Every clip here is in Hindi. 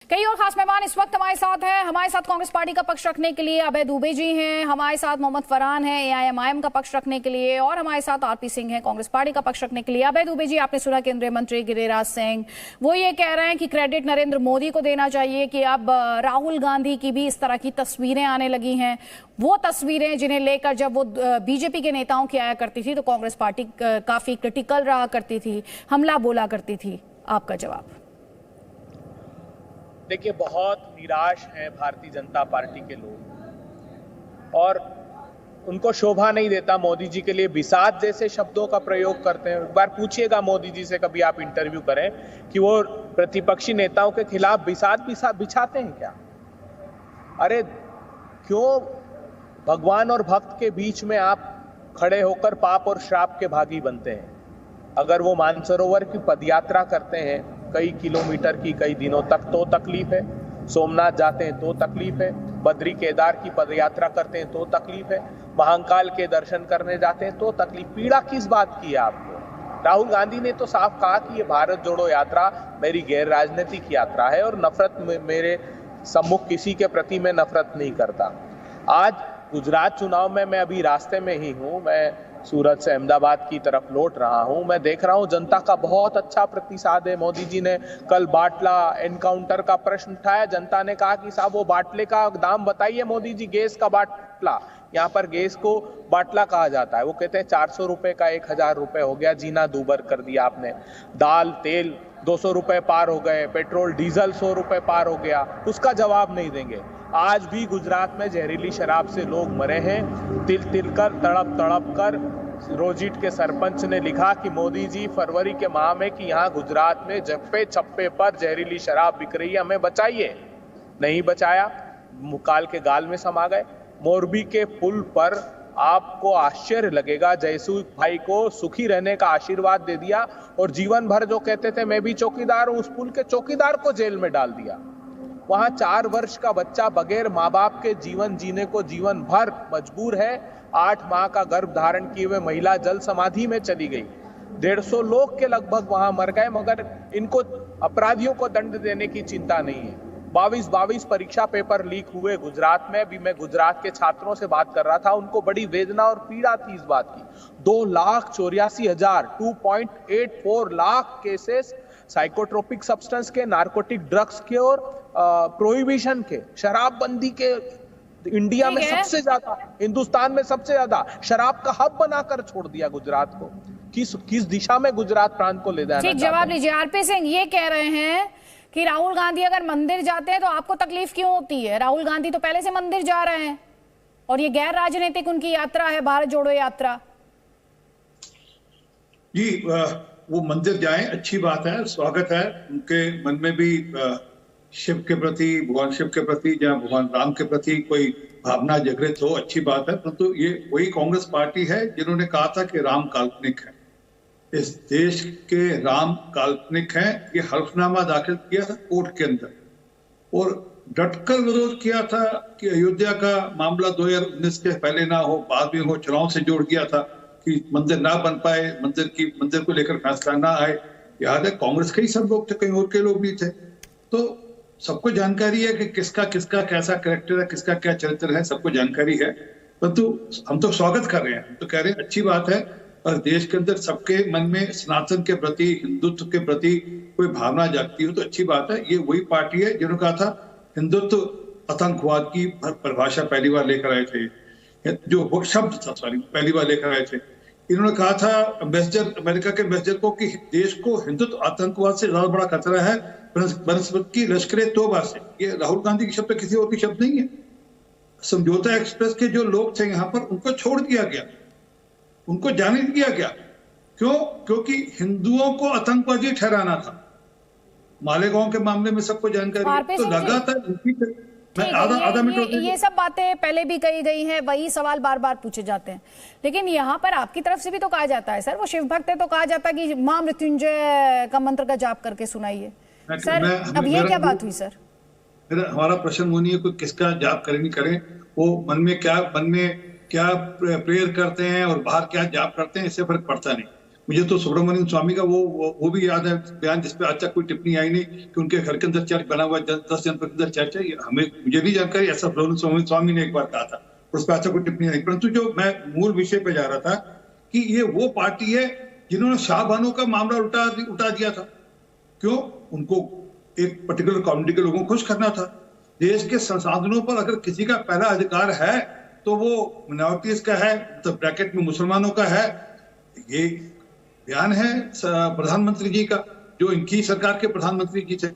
कई और खास मेहमान इस वक्त हमारे साथ हैं। हमारे साथ कांग्रेस पार्टी का पक्ष रखने के लिए अभय दुबे जी हैं, हमारे साथ मोहम्मद फरहान है एआईएमआईएम का पक्ष रखने के लिए, और हमारे साथ आरपी सिंह है कांग्रेस पार्टी का पक्ष रखने के लिए। अभय दुबे जी, आपने सुना केंद्रीय मंत्री गिरिराज सिंह, वो ये कह रहे हैं कि क्रेडिट नरेंद्र मोदी को देना चाहिए कि अब राहुल गांधी की भी इस तरह की तस्वीरें आने लगी हैं। वो तस्वीरें जिन्हें लेकर जब वो बीजेपी के नेताओं की आया करती थी तो कांग्रेस पार्टी काफी क्रिटिकल रहा करती थी, हमला बोला करती थी। आपका जवाब? देखिए, बहुत निराश हैं भारतीय जनता पार्टी के लोग और उनको शोभा नहीं देता मोदी जी के लिए बिसात जैसे शब्दों का प्रयोग करते हैं। एक बार पूछिएगा मोदी जी से, कभी आप इंटरव्यू करें कि वो प्रतिपक्षी नेताओं के खिलाफ बिसात बिछाते हैं क्या? अरे क्यों भगवान और भक्त के बीच में आप खड़े होकर पाप और श्राप के भागी बनते हैं? अगर वो मानसरोवर की पदयात्रा करते हैं कई किलोमीटर की कई दिनों तक तो तकलीफ है, सोमनाथ जाते हैं तो तकलीफ है, बद्री केदार की पदयात्रा करते हैं तो तकलीफ है, महाकाल के दर्शन करने जाते हैं तो तकलीफ। पीड़ा किस बात की है आपको? राहुल गांधी ने तो साफ कहा कि ये भारत जोड़ो यात्रा मेरी गैर राजनीतिक यात्रा है और नफरत मेरे सम्मुख किसी के प्रति मैं नफरत नहीं करता। आज गुजरात चुनाव में मैं अभी रास्ते में ही हूँ, मैं सूरत से अहमदाबाद की तरफ लौट रहा हूं। मैं देख रहा हूं जनता का बहुत अच्छा प्रतिसाद है। मोदी जी ने कल बाटला एनकाउंटर का प्रश्न उठाया, जनता ने कहा कि साहब वो बाटले का दाम बताइए मोदी जी, गैस का बाटला, यहाँ पर गैस को बाटला कहा जाता है, वो कहते हैं 400 रुपए का 1000 रुपए हो गया, जीना दूभर कर दिया आपने। दाल तेल 200 रुपए पार हो गए, पेट्रोल डीजल 100 रुपए पार हो गया, उसका जवाब नहीं देंगे। आज भी गुजरात में जहरीली शराब से लोग मरे हैं, तिल तिल कर तड़प तड़प कर। रोजीट के सरपंच ने लिखा कि मोदी जी फरवरी के माह में कि यहाँ गुजरात में जप्पे छप्पे पर जहरीली शराब बिक रही है, हमें बचाइए। नहीं बचाया, मुकाल के गाल में समा गए। मोरबी के पुल पर आपको आश्चर्य लगेगा, जयसूख भाई को सुखी रहने का आशीर्वाद दे दिया और जीवन भर जो कहते थे मैं भी चौकीदार हूं, उस पुल के चौकीदार को जेल में डाल दिया। वहां 4 वर्ष का बच्चा बगैर माँ बाप के जीवन जीने को जीवन भर मजबूर है। 8 माह का गर्भ धारण किए हुए महिला जल समाधि में चली गई। 150 लोग के लगभग वहां मर गए, मगर इनको अपराधियों को दंड देने की चिंता नहीं है। 22 परीक्षा पेपर लीक हुए गुजरात में। अभी मैं गुजरात के छात्रों से बात कर रहा था, उनको बड़ी वेदना और पीड़ा थी इस बात की। 2,84,000 2.84 लाख केसेस साइकोट्रोपिक सब्सटेंस के, नार्कोटिक ड्रग्स के और प्रोहिबिशन के, शराबबंदी के। इंडिया में सबसे ज्यादा, हिंदुस्तान में सबसे ज्यादा शराब का हब बनाकर छोड़ दिया गुजरात को। किस दिशा में गुजरात प्रांत को ले जाना? ठीक जवाब लीजिए। आरपी सिंह ये कह रहे हैं कि राहुल गांधी अगर मंदिर जाते हैं तो आपको तकलीफ क्यों होती है? राहुल गांधी तो पहले से मंदिर जा रहे हैं और ये गैर राजनीतिक उनकी यात्रा है, भारत जोड़ो यात्रा। जी, वो मंदिर जाएं, अच्छी बात है, स्वागत है। उनके मन में भी शिव के प्रति, भगवान शिव के प्रति या भगवान राम के प्रति कोई भावना जागृत हो, अच्छी बात है। परंतु ये वही कांग्रेस पार्टी है जिन्होंने कहा था कि राम काल्पनिक है, इस देश के राम काल्पनिक हैं। ये हल्फनामा दाखिल किया था कोर्ट के अंदर और डटकर विरोध किया था कि अयोध्या का मामला 2019 के पहले ना हो, बाद में हो, चुनाव से जोड़ दिया था कि मंदिर ना बन पाए, मंदिर को लेकर फैसला ना आए। याद है, कांग्रेस के ही सब लोग थे, कहीं और के लोग भी थे। तो सबको जानकारी है कि किसका कैसा कैरेक्टर है, किसका क्या चरित्र है, सबको जानकारी है। परंतु हम तो स्वागत कर रहे हैं, हम तो कह रहे हैं अच्छी बात है। और देश के अंदर सबके मन में सनातन के प्रति, हिंदुत्व के प्रति कोई भावना जागती हो तो अच्छी बात है। ये वही पार्टी है जिन्होंने कहा था हिंदुत्व आतंकवाद की परिभाषा पहली बार लेकर आए थे, जो वो शब्द था, पहली बार लेकर आए थे। इन्होंने कहा था अमेरिका के एम्बेसडर को कि देश को हिंदुत्व आतंकवाद से ज्यादा बड़ा खतरा है बनस्पत की लश्कर तोबा से। ये राहुल गांधी की शब्द, किसी और की शब्द नहीं है। समझौता एक्सप्रेस के जो लोग थे यहाँ पर, उनको छोड़ दिया गया, उनको जाने दिया गया। क्यों? क्योंकि हिंदुओं को आतंकवादी ठहराना था। मालेगांव के मामले में सबको जानकारी, तो लगातार आधा मिनट। ये सब बातें पहले भी कही गई हैं, वही सवाल बार बार पूछे जाते हैं। लेकिन यहाँ पर आपकी तरफ से भी तो कहा जाता है, सर वो शिव भक्त है तो कहा जाता है कि मां मृत्युंजय का मंत्र का जाप करके सुनाइए। सर अब ये क्या बात हुई? सर हमारा प्रश्न वो नहीं है कोई किसका जाप करें नहीं करें, वो मन में क्या प्रेयर करते हैं और बाहर क्या जाप करते हैं, इससे फर्क पड़ता नहीं। मुझे तो सुब्रमण्यम स्वामी का वो भी याद है बयान, जिसपे आज तक कोई टिप्पणी आई नहीं कि उनके घर के अंदर चर्च बना हुआ है, 10 जनपद के अंदर चर्च है। मुझे नहीं जानकारी, ऐसा सुब्रमण्यम स्वामी ने एक बार कहा था, उस पर आज तक कोई टिप्पणी नहीं। परंतु जो मैं मूल विषय पे जा रहा था कि ये वो पार्टी है जिन्होंने शाह बानो का मामला उठा दिया था। क्यों? उनको एक पर्टिकुलर कम्युनिटी के लोगों को खुश करना था। देश के संसाधनों पर अगर किसी का पहला अधिकार है तो वो माइनॉरिटीज का है, तो ब्रैकेट में मुसलमानों का है। ये बयान है प्रधानमंत्री जी का, जो इनकी सरकार के प्रधानमंत्री जी थे।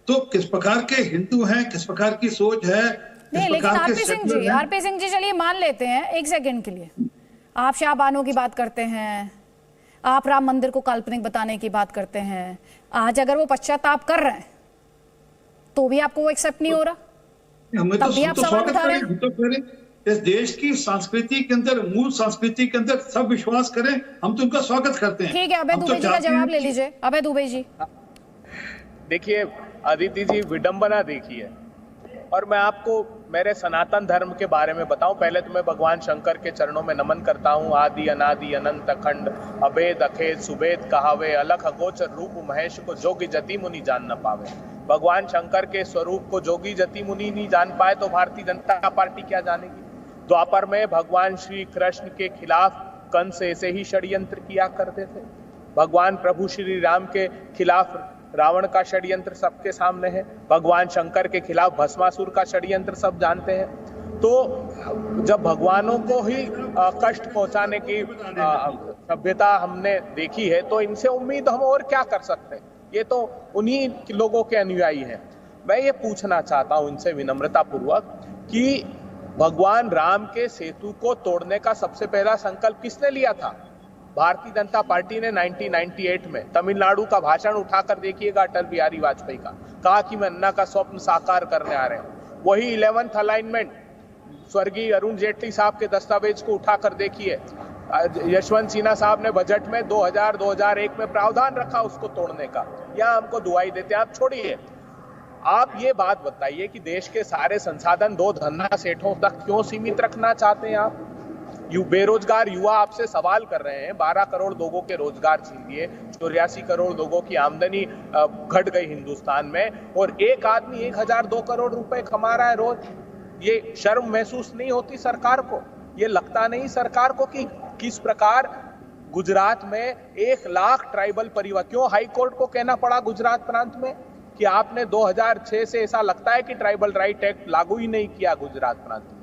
तो किस प्रकार के हिंदू हैं, किस प्रकार की सोच है, नहीं, लेकिन आरपी सिंह जी चलिए मान लेते हैं एक सेकंड के लिए, आप शाह बानो की बात करते हैं, आप राम मंदिर को काल्पनिक बताने की बात करते हैं। आज अगर वो पश्चाताप कर रहे हैं तो भी आपको वो एक्सेप्ट नहीं हो रहा, तब भी आप सवाल उठा रहे हैं। इस देश की संस्कृति के अंदर, मूल संस्कृति के अंदर सब विश्वास करें, हम तो उनका स्वागत करते हैं। ठीक है, अभय दुबे जी का जवाब ले लीजिए। अभय दुबे जी, देखिए अदिति जी, विडंबना देखिए, और मैं आपको मेरे सनातन धर्म के बारे में बताऊं। पहले तो मैं भगवान शंकर के चरणों में नमन करता हूं। आदि अनादि अनंत अखंड अभेद अखेद सुबेद कहावे, अलख अगोचर रूप महेश को जोगी जति मुनि जान न पावे। भगवान शंकर के स्वरूप को जोगी जति मुनि नहीं जान पाए तो भारतीय जनता पार्टी क्या जानेगी। द्वापर में भगवान श्री कृष्ण के खिलाफ कंस ऐसे ही षड्यंत्र किया करते थे। भगवान प्रभु श्री राम के खिलाफ रावण का षड्यंत्र सबके सामने है। भगवान शंकर के खिलाफ भस्मासुर का षड्यंत्र सब जानते हैं। तो जब भगवानों को ही कष्ट पहुंचाने की सभ्यता हमने देखी है तो इनसे उम्मीद हम और क्या कर सकते हैं। ये तो उन्हीं लोगों के अनुयायी हैं। मैं ये पूछना चाहता हूं इनसे विनम्रता पूर्वक कि भगवान राम के सेतु को तोड़ने का सबसे पहला संकल्प किसने लिया था? भारतीय जनता पार्टी ने 1998 में तमिलनाडु का भाषण उठाकर देखिएगा अटल बिहारी वाजपेयी का, कहा कि मैं अन्ना का स्वप्न साकार करने आ रहे हैं। वही 11th अलाइनमेंट स्वर्गीय अरुण जेटली साहब के दस्तावेज को उठाकर देखिए। यशवंत सिन्हा साहब ने बजट में 2000-2001 में प्रावधान रखा उसको तोड़ने का। यहाँ हमको दुआई देते हैं। आप छोड़िए, आप ये बात बताइए कि देश के सारे संसाधन दो धन्ना सेठों तक क्यों सीमित रखना चाहते हैं आप? बेरोजगार युवा आपसे सवाल कर रहे हैं। 12 करोड़ लोगों के रोजगार छीन लिए, 84 करोड़ लोगों की आमदनी घट गई हिंदुस्तान में, और एक आदमी 1002 करोड़ रुपए कमा रहा है रोज। ये शर्म महसूस नहीं होती सरकार को? ये लगता नहीं सरकार को कि किस प्रकार गुजरात में 1 लाख ट्राइबल परिवार, क्यों हाई कोर्ट को कहना पड़ा गुजरात प्रांत में कि आपने 2006 से ऐसा लगता है कि ट्राइबल राइट एक्ट लागू ही नहीं किया गुजरात प्रांत में।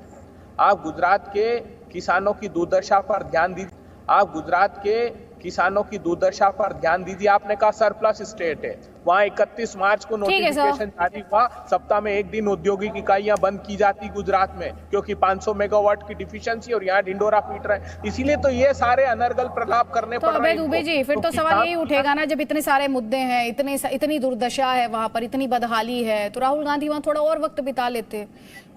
आप गुजरात के किसानों की दुर्दशा पर ध्यान दीजिए। आप गुजरात के किसानों की दुर्दशा पर ध्यान दीजिए। आपने कहा सरप्लस स्टेट है, वहाँ 31 मार्च को नोटिफिकेशन जारी हुआ, सप्ताह में एक दिन औद्योगिक इकाइयां बंद की जाती गुजरात में क्योंकि 500 मेगावाट की डिफिशियंसी, और यहाँ ढिंडोरा पीट रहे हैं। इसीलिए तो ये सारे अनर्गल प्रलाप करने पड़ रहे हैं। दुबे जी, फिर तो सवाल यही उठेगा ना, जब इतने सारे मुद्दे हैं, इतनी दुर्दशा है वहां पर, इतनी बदहाली है, तो राहुल गांधी वहां थोड़ा और वक्त बिता लेते,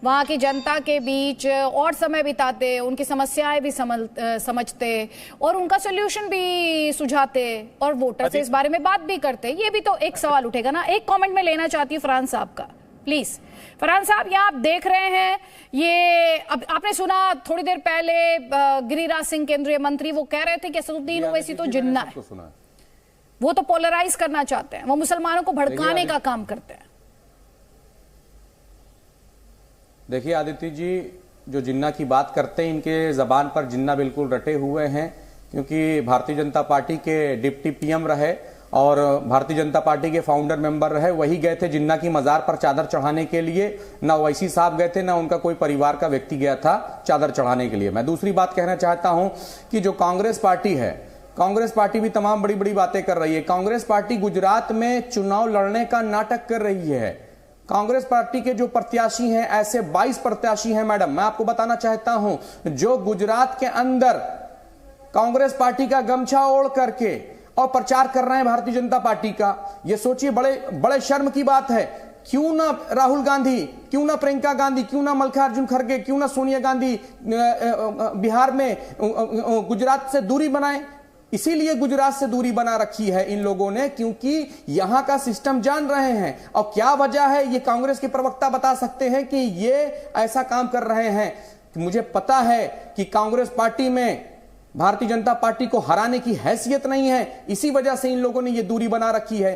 वहां की जनता के बीच और समय बिताते, उनकी समस्याएं भी समझते और उनका सोल्यूशन भी सुझाते और वोटर से इस बारे में बात भी करते। ये भी तो एक सवाल उठेगा ना। एक कमेंट में लेना चाहती हूँ फरहान साहब का, प्लीज। फरहान साहब, यहाँ आप देख रहे हैं ये, अब आपने सुना थोड़ी देर पहले गिरिराज सिंह केंद्रीय मंत्री, वो कह रहे थे कि असदुद्दीन ओवैसी तो जिन्ना है, वो तो पोलराइज करना चाहते हैं, वो मुसलमानों को भड़काने का काम करते हैं। देखिए आदित्य जी, जो जिन्ना की बात करते हैं, इनके जबान पर जिन्ना बिल्कुल रटे हुए हैं, क्योंकि भारतीय जनता पार्टी के डिप्टी पीएम रहे और भारतीय जनता पार्टी के फाउंडर मेंबर रहे। वही गए थे जिन्ना की मजार पर चादर चढ़ाने के लिए। ना ओवैसी साहब गए थे, ना उनका कोई परिवार का व्यक्ति गया था चादर चढ़ाने के लिए। मैं दूसरी बात कहना चाहता हूं कि जो कांग्रेस पार्टी है, कांग्रेस पार्टी भी तमाम बड़ी बड़ी बातें कर रही है। कांग्रेस पार्टी गुजरात में चुनाव लड़ने का नाटक कर रही है। कांग्रेस पार्टी के जो प्रत्याशी हैं, ऐसे 22 प्रत्याशी हैं मैडम। मैं आपको बताना चाहता हूं, जो गुजरात के अंदर कांग्रेस पार्टी का गमछा ओढ़ करके और प्रचार कर रहे हैं भारतीय जनता पार्टी का। ये सोचिए, बड़े शर्म की बात है। क्यों ना राहुल गांधी, क्यों ना प्रियंका गांधी, क्यों ना मल्लिकार्जुन खड़गे, क्यों ना सोनिया गांधी बिहार में गुजरात से दूरी बनाए। इसीलिए गुजरात से दूरी बना रखी है इन लोगों ने, क्योंकि यहां का सिस्टम जान रहे हैं। और क्या वजह है, ये कांग्रेस के प्रवक्ता बता सकते हैं कि ये ऐसा काम कर रहे हैं। मुझे पता है कि कांग्रेस पार्टी में भारतीय जनता पार्टी को हराने की हैसियत नहीं है, इसी वजह से इन लोगों ने ये दूरी बना रखी है।